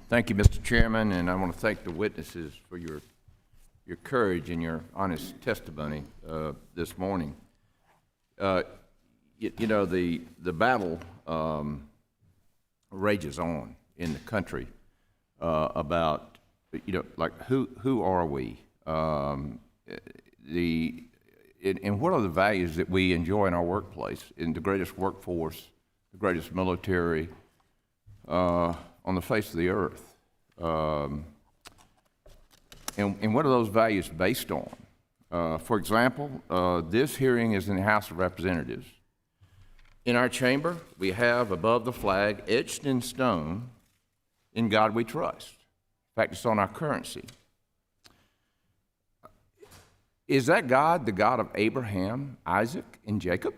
Thank you, Mr. Chairman, and I want to thank the witnesses for your courage and your honest testimony this morning. You know, the battle rages on in the country about, you know, like who are we? And what are the values that we enjoy in our workplace, in the greatest workforce, the greatest military on the face of the earth? And what are those values based on? For example, this hearing is in the House of Representatives. In our chamber, we have above the flag, etched in stone, "In God We Trust." In fact, it's on our currency. Is that God the God of Abraham, Isaac, and Jacob?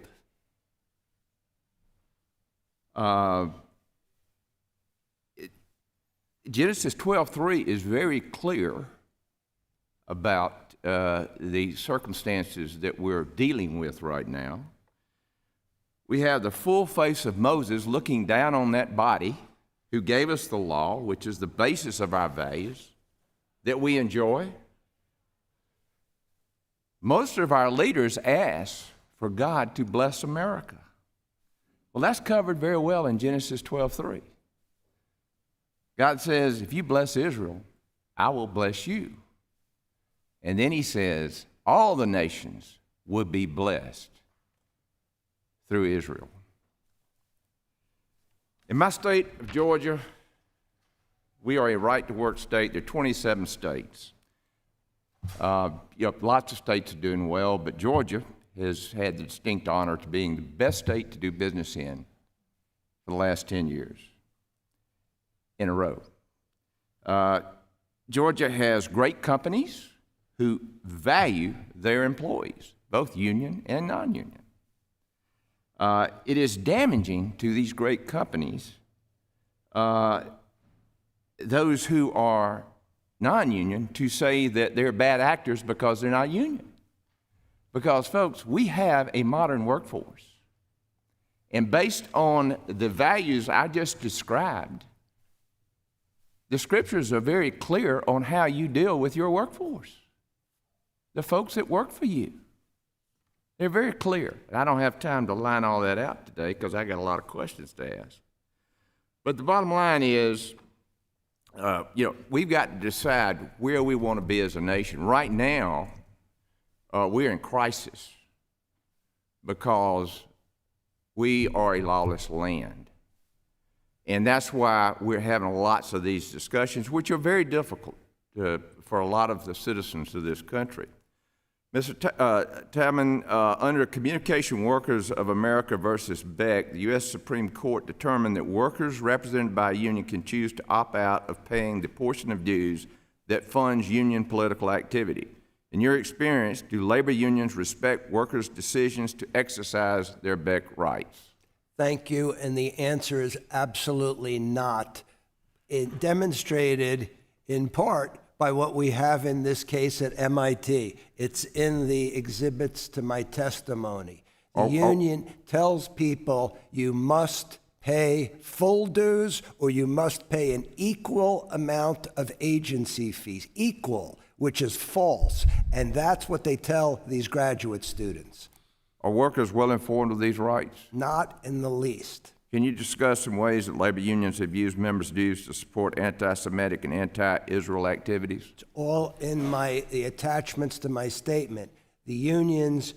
Genesis 12:3 is very clear about the circumstances that we're dealing with right now. We have the full face of Moses looking down on that body who gave us the law, which is the basis of our values that we enjoy. Most of our leaders ask for God to bless America. Well, that's covered very well in Genesis 12:3. God says, if you bless Israel, I will bless you. And then he says, all the nations will be blessed through Israel. In my state of Georgia, we are a right-to-work state. There are 27 states. Lots of states are doing well, but Georgia has had the distinct honor to being the best state to do business in for the last 10 years in a row. Georgia has great companies who value their employees, both union and non-union. It is damaging to these great companies, those who are non-union, to say that they're bad actors because they're not union. Because, folks, we have a modern workforce. And based on the values I just described, the scriptures are very clear on how you deal with your workforce, the folks that work for you. They're very clear. I don't have time to line all that out today because I got a lot of questions to ask. But the bottom line is, we've got to decide where we want to be as a nation. Right now, we're in crisis because we are a lawless land. And that's why we're having lots of these discussions, which are very difficult for a lot of the citizens of this country. Mr. Taman, under Communication Workers of America versus Beck, the U.S. Supreme Court determined that workers represented by a union can choose to opt out of paying the portion of dues that funds union political activity. In your experience, do labor unions respect workers' decisions to exercise their Beck rights? Thank you, and the answer is absolutely not. It demonstrated in part by what we have in this case at MIT. It's in the exhibits to my testimony. The union tells people you must pay full dues or you must pay an equal amount of agency fees, equal, which is false, and that's what they tell these graduate students. Are workers well informed of these rights? Not in the least. Can you discuss some ways that labor unions have used members' dues to support anti-Semitic and anti-Israel activities? It's all in the attachments to my statement. The unions,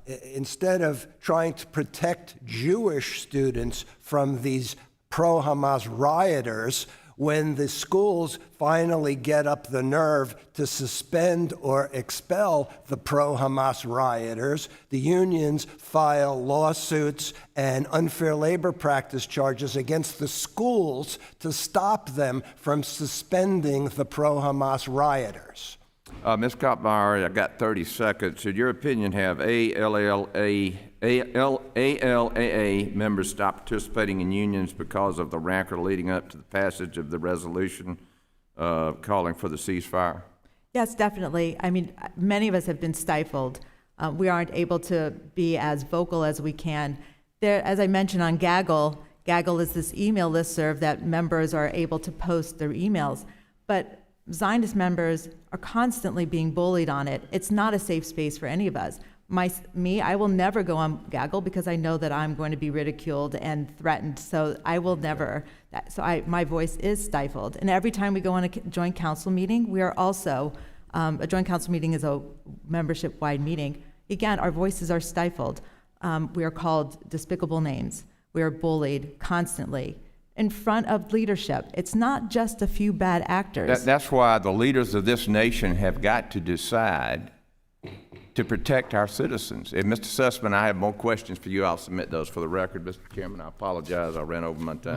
instead of trying to protect Jewish students from these pro-Hamas rioters, when the schools finally get up the nerve to suspend or expel the pro-Hamas rioters, the unions file lawsuits and unfair labor practice charges against the schools to stop them from suspending the pro-Hamas rioters. Ms. Koppmeyer, I've got 30 seconds. In your opinion, have ALAA members stopped participating in unions because of the rancor leading up to the passage of the resolution calling for the ceasefire? Yes, definitely. I mean, many of us have been stifled. We aren't able to be as vocal as we can. There, as I mentioned on Gaggle, Gaggle is this email listserv that members are able to post their emails, but Zionist members are constantly being bullied on it. It's not a safe space for any of us. I will never go on Gaggle because I know that I'm going to be ridiculed and threatened. So I will never. My voice is stifled. And every time we go on a joint council meeting, we are also a joint council meeting is a membership-wide meeting. Again, our voices are stifled. We are called despicable names. We are bullied constantly in front of leadership. It's not just a few bad actors. That's why the leaders of this nation have got to decide to protect our citizens. If Mr. Sussman, I have more questions for you. I'll submit those for the record. Mr. Chairman, I apologize. I ran over my time.